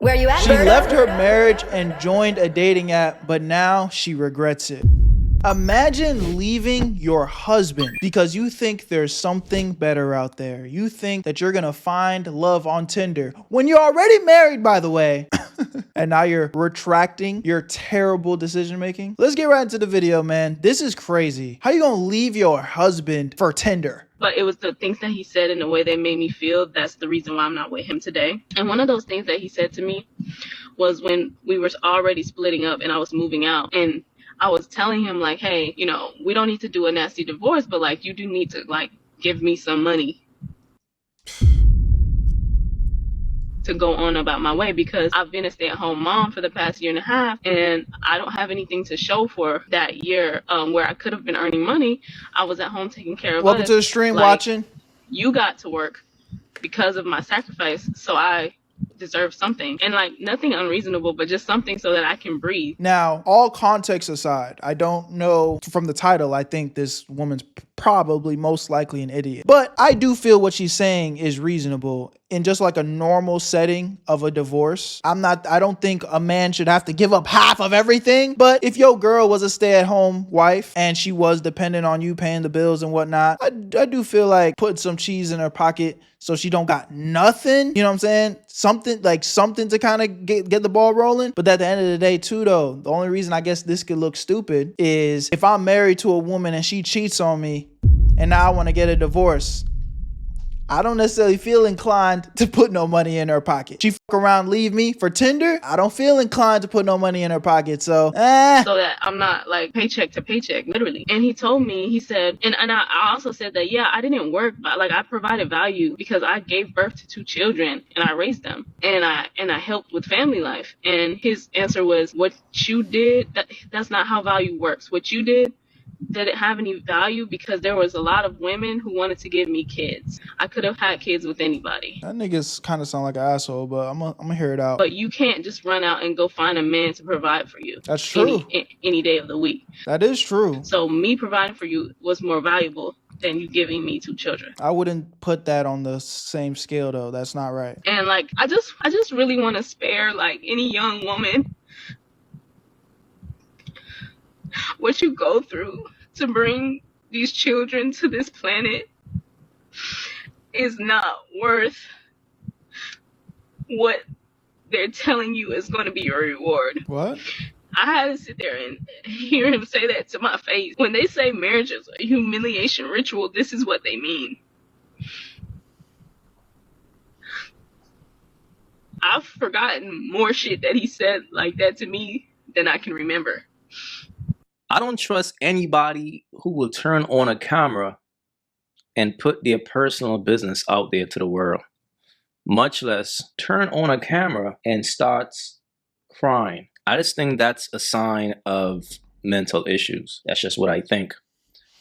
Where you at, She Berto? left her marriage and joined a dating app, but now she regrets it. Imagine leaving your husband because you think there's something better out there. You think that you're gonna find love on Tinder when you're already married, by the way. And now you're retracting your terrible decision making. Let's get right into the video, man. This is crazy. How you gonna leave your husband for Tinder? But it was the things that he said in the way that made me feel. That's the reason why I'm not with him today. And one of those things that he said to me was when we were already splitting up and I was moving out. And I was telling him, like, hey, you know, we don't need to do a nasty divorce, but, like, you do need to, like, give me some money to go on about my way, because I've been a stay-at-home mom for the past year and a half, and I don't have anything to show for that year where I could have been earning money. I was at home taking care of Welcome us. to the stream, Like, watching. you got to work because of my sacrifice, so I deserve something. And, like, nothing unreasonable, but just something so that I can breathe. Now, all context aside, I don't know from the title, I think this woman's probably most likely an idiot. But I do feel what she's saying is reasonable in just like a normal setting of a divorce. I don't think a man should have to give up half of everything. But if your girl was a stay-at-home wife and she was dependent on you paying the bills and whatnot, I do feel like putting some cheese in her pocket so she don't got nothing, you know what I'm saying? Something to kind of get the ball rolling. But at the end of the day too, though, the only reason I guess this could look stupid is if I'm married to a woman and she cheats on me and now I want to get a divorce, I don't necessarily feel inclined to put no money in her pocket. She fuck around, leave me for Tinder. I don't feel inclined to put no money in her pocket. So that I'm not, like, paycheck to paycheck, literally. And he told me, he said, and I also said that, yeah, I didn't work, but, like, I provided value because I gave birth to 2 children and I raised them and I helped with family life. And his answer was, what you did, that's not how value works. What you did it have any value? Because there was a lot of women who wanted to give me kids. I could have had kids with anybody. that nigga's kind of sound like an asshole, but I'm gonna hear it out. But you can't just run out and go find a man to provide for you. That's true. Any day of the week. That is true. So me providing for you was more valuable than you giving me 2 children. I wouldn't put that on the same scale though. That's not right. And, like, I just really want to spare, like, any young woman what you go through to bring these children to this planet is not worth what they're telling you is going to be your reward. What? I had to sit there and hear him say that to my face. When they say marriage is a humiliation ritual, this is what they mean. I've forgotten more shit that he said like that to me than I can remember. I don't trust anybody who will turn on a camera and put their personal business out there to the world, much less turn on a camera and starts crying. I just think that's a sign of mental issues. That's just what I think.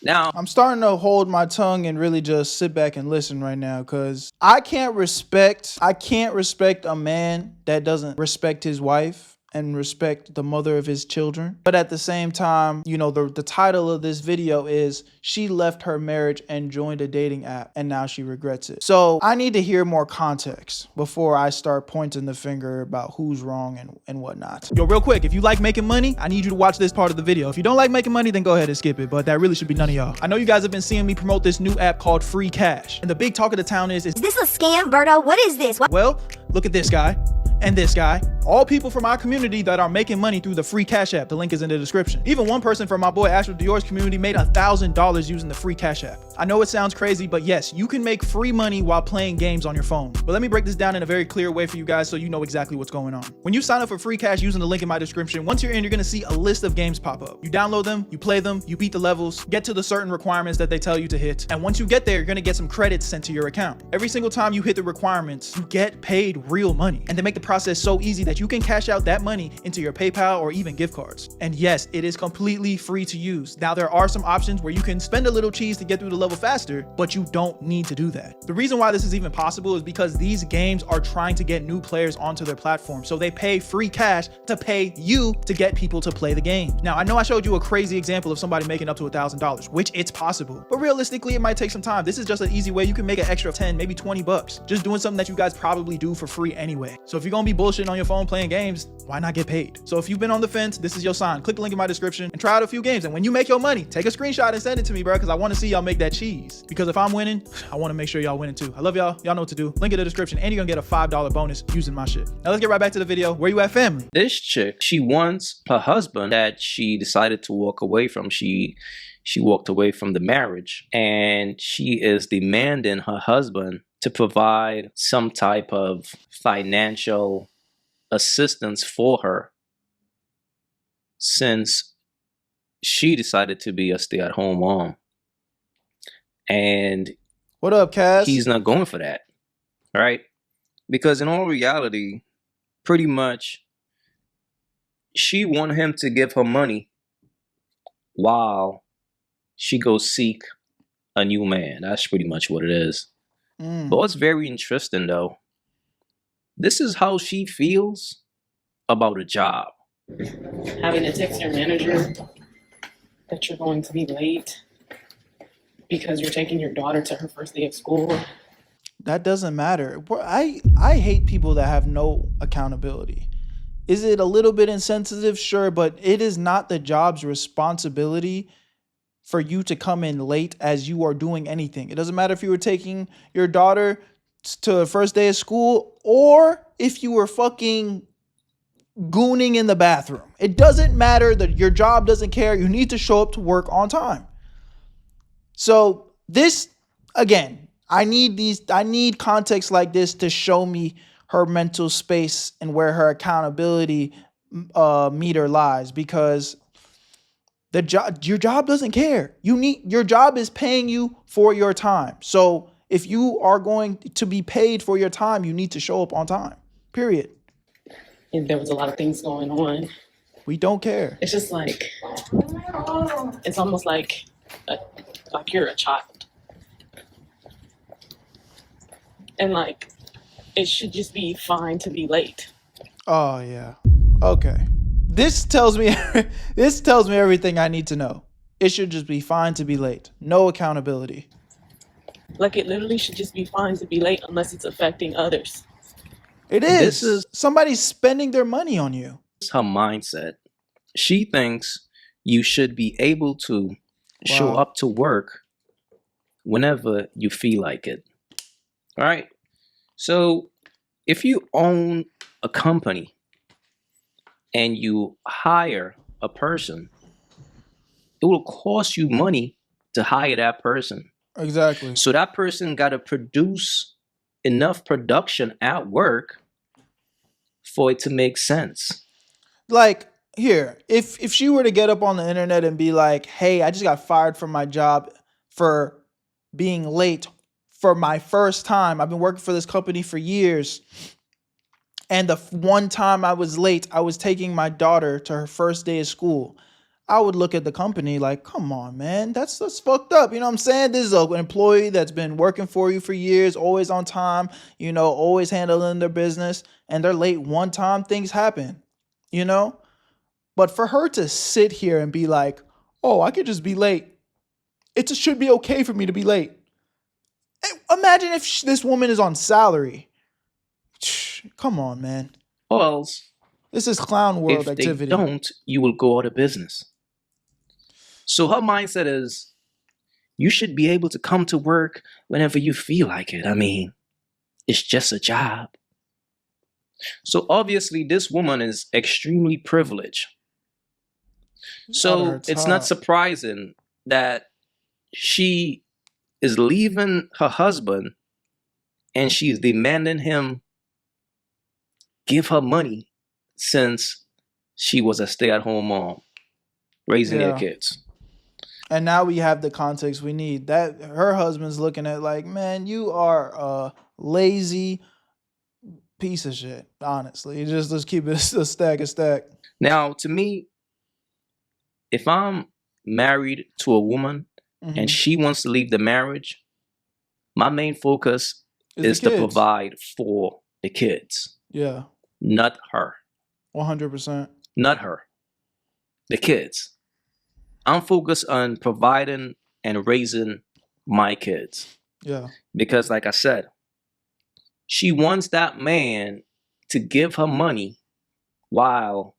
Now, I'm starting to hold my tongue and really just sit back and listen right now, because I can't respect a man that doesn't respect his wife and respect the mother of his children. But at the same time, you know, the title of this video is she left her marriage and joined a dating app and now she regrets it. So I need to hear more context before I start pointing the finger about who's wrong and whatnot. Yo, real quick, if you like making money, I need you to watch this part of the video. If you don't like making money, then go ahead and skip it, but that really should be none of y'all. I know you guys have been seeing me promote this new app called Free Cash, and the big talk of the town is Is this a scam, Berto? What is this? What? well, look at this guy and this guy, all people from our community that are making money through the Free Cash app. The link is in the description. Even one person from my boy Astro Dior's community made $1,000 using the Free Cash app. I know it sounds crazy, but yes, you can make free money while playing games on your phone. But let me break this down in a very clear way for you guys so you know exactly what's going on. When you sign up for Free Cash using the link in my description, once you're in, you're gonna see a list of games pop up. You download them, you play them, you beat the levels, get to the certain requirements that they tell you to hit. And once you get there, you're gonna get some credits sent to your account. Every single time you hit the requirements, you get paid real money. And they make the process so easy that which you can cash out that money into your PayPal or even gift cards. And yes, it is completely free to use. Now, there are some options where you can spend a little cheese to get through the level faster, but you don't need to do that. The reason why this is even possible is because these games are trying to get new players onto their platform. So they pay free cash to pay you to get people to play the game. Now, I know I showed you a crazy example of somebody making up to $1,000, which it's possible, but realistically, it might take some time. This is just an easy way you can make an extra 10, maybe 20 bucks, just doing something that you guys probably do for free anyway. So if you're gonna be bullshitting on your phone playing games, why not get paid? So if you've been on the fence, this is your sign. Click the link in my description and try out a few games. And when you make your money, take a screenshot and send it to me, bro, because I want to see y'all make that cheese. Because if I'm winning, I want to make sure y'all winning too. I love y'all. Y'all know what to do. Link in the description, and you're gonna get a $5 bonus using my shit. Now let's get right back to the video. Where you at, family? This chick, she wants her husband that she decided to walk away from. She walked away from the marriage, and she is demanding her husband to provide some type of financial assistance for her since she decided to be a stay-at-home mom. And what up, Cass? He's not going for that, right? Because in all reality, pretty much she wanted him to give her money while she goes seek a new man. That's pretty much what it is. But what's very interesting though, this is how she feels about a job. Having to text your manager that you're going to be late because you're taking your daughter to her first day of school. That doesn't matter. I hate people that have no accountability. Is it a little bit insensitive? Sure, but it is not the job's responsibility for you to come in late as you are doing anything. It doesn't matter if you were taking your daughter to the first day of school or if you were fucking gooning in the bathroom. It doesn't matter. That your job doesn't care. You need to show up to work on time. So this, again, I need context like this to show me her mental space and where her accountability meter lies, because your job doesn't care. Your job is paying you for your time. So if you are going to be paid for your time, you need to show up on time. Period. And there was a lot of things going on. We don't care. It's just like, it's almost like you're a child. And like, it should just be fine to be late. Oh yeah. Okay. This tells me everything I need to know. It should just be fine to be late. No accountability. Like, it literally should just be fine to be late unless it's affecting others. It is. Somebody's spending their money on you. It's her mindset. She thinks you should be able to show up to work whenever you feel like it. All right? So if you own a company and you hire a person, it will cost you money to hire that person. Exactly. So that person got to produce enough production at work for it to make sense. Like, here, if she were to get up on the internet and be like, hey, I just got fired from my job for being late for my first time. I've been working for this company for years. And the one time I was late, I was taking my daughter to her first day of school. I would look at the company like, come on, man, that's fucked up. You know what I'm saying? This is an employee that's been working for you for years, always on time, you know, always handling their business, and they're late one time, things happen, you know? But for her to sit here and be like, oh, I could just be late. It just should be okay for me to be late. Imagine if this woman is on salary. Come on, man. Or else, this is clown world activity. If they don't, you will go out of business. So her mindset is, you should be able to come to work whenever you feel like it. I mean, it's just a job. So obviously, this woman is extremely privileged. So it's not surprising that she is leaving her husband and she's demanding him give her money since she was a stay-at-home mom raising their kids. And now we have the context we need. That her husband's looking at like, man, you are a lazy, piece of shit, honestly. Just let's keep it a stack. Now, to me, if I'm married to a woman and she wants to leave the marriage, my main focus is to provide for the kids. Yeah. Not her. 100%. Not her. The kids. I'm focused on providing and raising my kids. Yeah. Because like I said, she wants that man to give her money while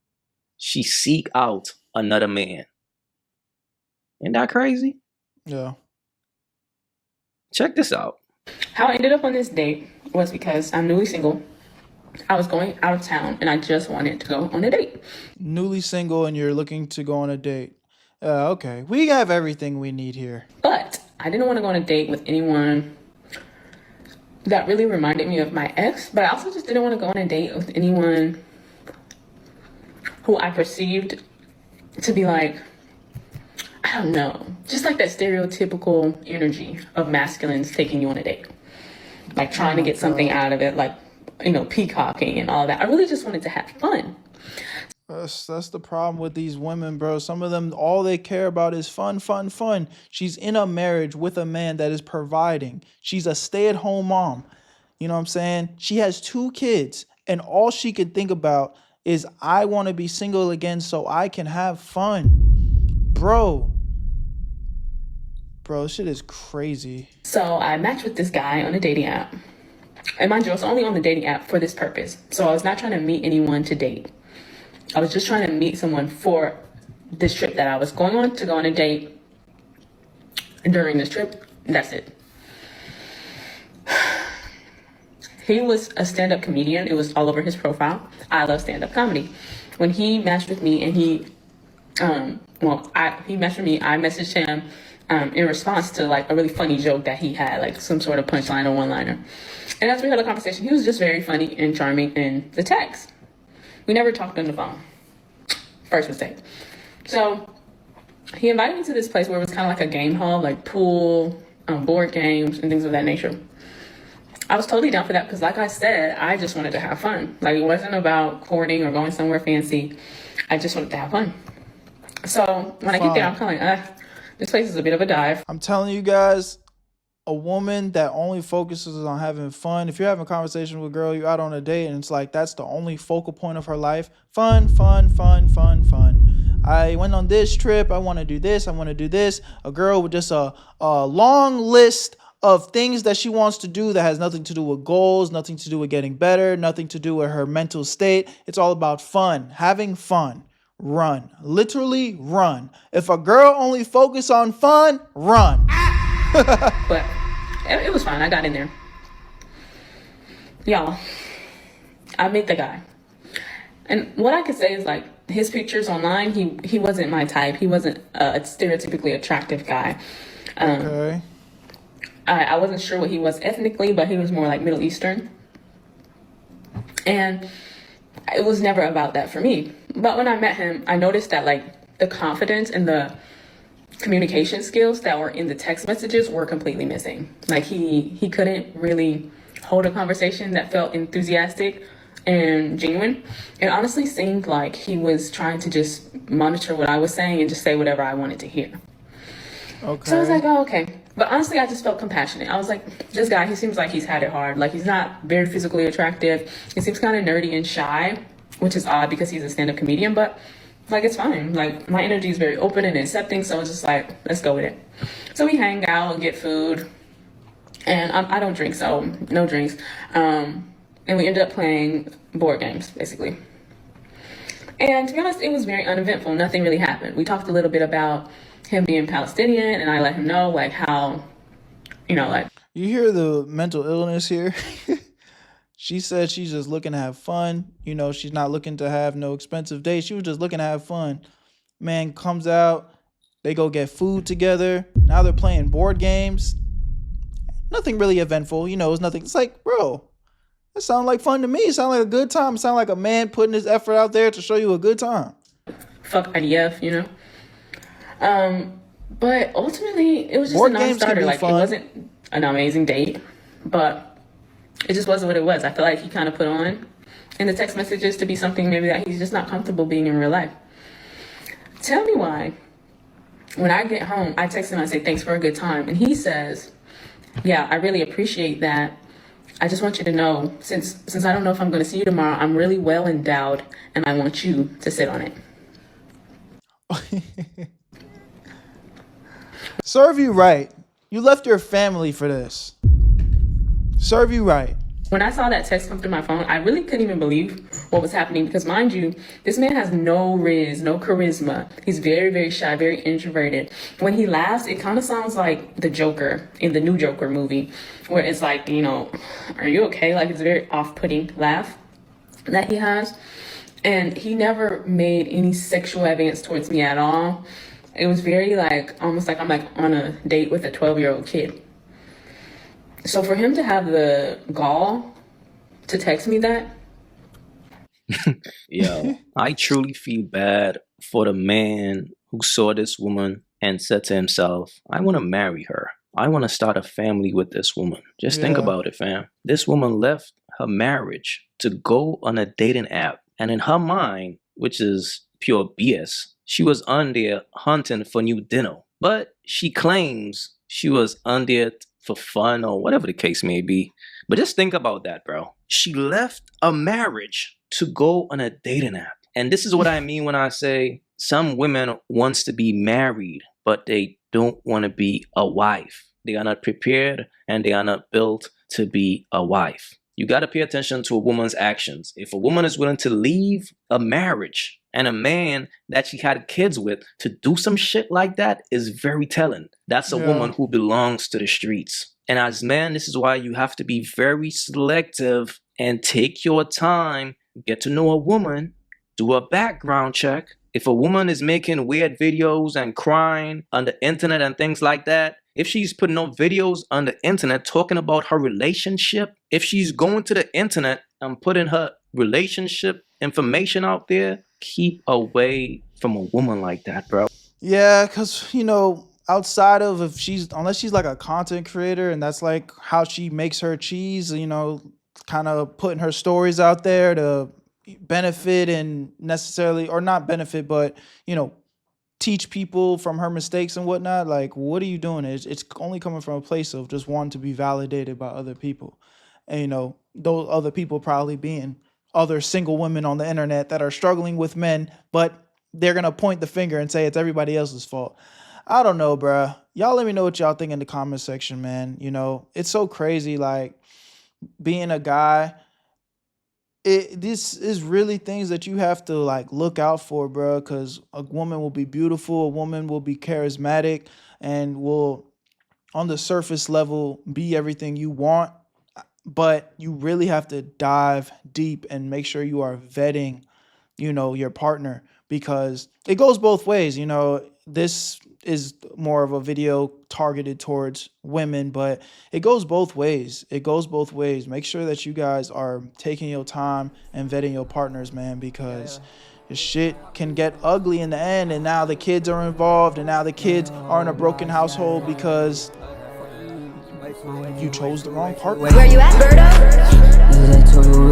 she seek out another man. Isn't that crazy? Yeah. Check this out. How I ended up on this date was because I'm newly single. I was going out of town and I just wanted to go on a date. Newly single and you're looking to go on a date. Okay. We have everything we need here. But I didn't want to go on a date with anyone that really reminded me of my ex. But I also just didn't want to go on a date with anyone who I perceived to be like, I don't know, just like that stereotypical energy of masculines taking you on a date. Like trying to get something out of it, like, you know, peacocking and all that. I really just wanted to have fun. That's the problem with these women, bro. Some of them, all they care about is fun. She's in a marriage with a man that is providing. She's a stay-at-home mom. You know what I'm saying? She has 2 kids, and all she can think about is, I want to be single again so I can have fun. Bro, this shit is crazy. So I matched with this guy on a dating app. And mind you, I was only on the dating app for this purpose. So I was not trying to meet anyone to date. I was just trying to meet someone for this trip that I was going on to go on a date. And during this trip, that's it. He was a stand-up comedian. It was all over his profile. I love stand-up comedy. When he matched with me and he matched with me, I messaged him in response to like a really funny joke that he had, like some sort of punchline or one-liner. And as we had a conversation, he was just very funny and charming in the text. We never talked on the phone. First mistake. So he invited me to this place where it was kind of like a game hall, like pool, board games, and things of that nature. I was totally down for that because, like I said, I just wanted to have fun. Like, it wasn't about courting or going somewhere fancy. I just wanted to have fun. So when I get there, I'm kind of like, this place is a bit of a dive. I'm telling you guys, a woman that only focuses on having fun. If you're having a conversation with a girl, you're out on a date, and it's like that's the only focal point of her life. Fun. I went on this trip. I want to do this. I want to do this. A girl with just a long list of things that she wants to do that has nothing to do with goals, nothing to do with getting better, nothing to do with her mental state. It's all about fun, having fun. Run. Literally run. If a girl only focus on fun, run. But it was fine. I got in there. Y'all, I met the guy. And what I could say is, like, his pictures online, he wasn't my type. He wasn't a stereotypically attractive guy. Okay. I wasn't sure what he was ethnically, but he was more like Middle Eastern. And it was never about that for me. But when I met him, I noticed that, like, the confidence and the communication skills that were in the text messages were completely missing. Like, he couldn't really hold a conversation that felt enthusiastic and genuine. It honestly seemed like he was trying to just monitor what I was saying and just say whatever I wanted to hear. Okay. So I was like, oh, okay. But honestly, I just felt compassionate. I was like, this guy, he seems like he's had it hard. Like, he's not very physically attractive. He seems kind of nerdy and shy, which is odd because he's a stand-up comedian, but like, it's fine. Like, my energy is very open and accepting, so it's just like, let's go with it. So we hang out and get food, and I don't drink, so no drinks. And we ended up playing board games, basically. And to be honest, it was very uneventful. Nothing really happened. We talked a little bit about him being Palestinian, and I let him know, like, how, you know, like. You hear the mental illness here? She said she's just looking to have fun. You know, she's not looking to have no expensive dates. She was just looking to have fun. Man comes out. They go get food together. Now they're playing board games. Nothing really eventful. You know, it's nothing. It's like, bro, that sounds like fun to me. It sounds like a good time. It sounds like a man putting his effort out there to show you a good time. Fuck IDF, you know? But ultimately, it was just board a non-starter. Like, fun. It wasn't an amazing date, but it just wasn't what it was. I feel like he kind of put on in the text messages to be something maybe that he's just not comfortable being in real life. Tell me why. When I get home, I text him and I say, thanks for a good time. And he says, yeah, I really appreciate that. I just want you to know, since I don't know if I'm going to see you tomorrow, I'm really well endowed and I want you to sit on it. Serve you right. You left your family for this. Serve you right. When I saw that text come through my phone, I really couldn't even believe what was happening because, mind you, this man has no riz, no charisma. He's very, very shy, very introverted. When he laughs, it kind of sounds like the Joker in the new Joker movie, where it's like, you know, are you okay? Like, it's a very off-putting laugh that he has. And he never made any sexual advance towards me at all. It was very like, almost like I'm like on a date with a 12-year-old kid. So for him to have the gall to text me that. Yo, I truly feel bad for the man who saw this woman and said to himself, I want to marry her. I want to start a family with this woman. Just think about it, fam. This woman left her marriage to go on a dating app. And in her mind, which is pure BS, she was on there hunting for new dinner. But she claims she was on there for fun or whatever the case may be. But just think about that, bro. She left a marriage to go on a dating app. And this is what I mean when I say some women wants to be married, but they don't want to be a wife. They are not prepared and they are not built to be a wife. You got to pay attention to a woman's actions. If a woman is willing to leave a marriage and a man that she had kids with to do some shit like that is very telling. That's a woman who belongs to the streets. And as men, this is why you have to be very selective and take your time, get to know a woman, do a background check. If a woman is making weird videos and crying on the internet and things like that, if she's putting up videos on the internet talking about her relationship, if she's going to the internet and putting her relationship information out there, keep away from a woman like that, bro. Yeah, because, you know, outside of unless she's like a content creator and that's like how she makes her cheese, you know, kind of putting her stories out there to benefit and necessarily, or not benefit, but, you know, teach people from her mistakes and whatnot. Like, what are you doing? It's only coming from a place of just wanting to be validated by other people. And, you know, those other people probably being other single women on the internet that are struggling with men, but they're going to point the finger and say it's everybody else's fault. I don't know, bruh. Y'all let me know what y'all think in the comment section, man. You know, it's so crazy, like, being a guy. This is really things that you have to like look out for, bro, because a woman will be beautiful, a woman will be charismatic, and will on the surface level be everything you want, but you really have to dive deep and make sure you are vetting, you know, your partner, because it goes both ways. You know, this is more of a video targeted towards women, but it goes both ways. It goes both ways. Make sure that you guys are taking your time and vetting your partners, man, because the shit can get ugly in the end. And now the kids are involved, and now the kids are in a broken household because you chose the wrong partner. Where you at, Berto?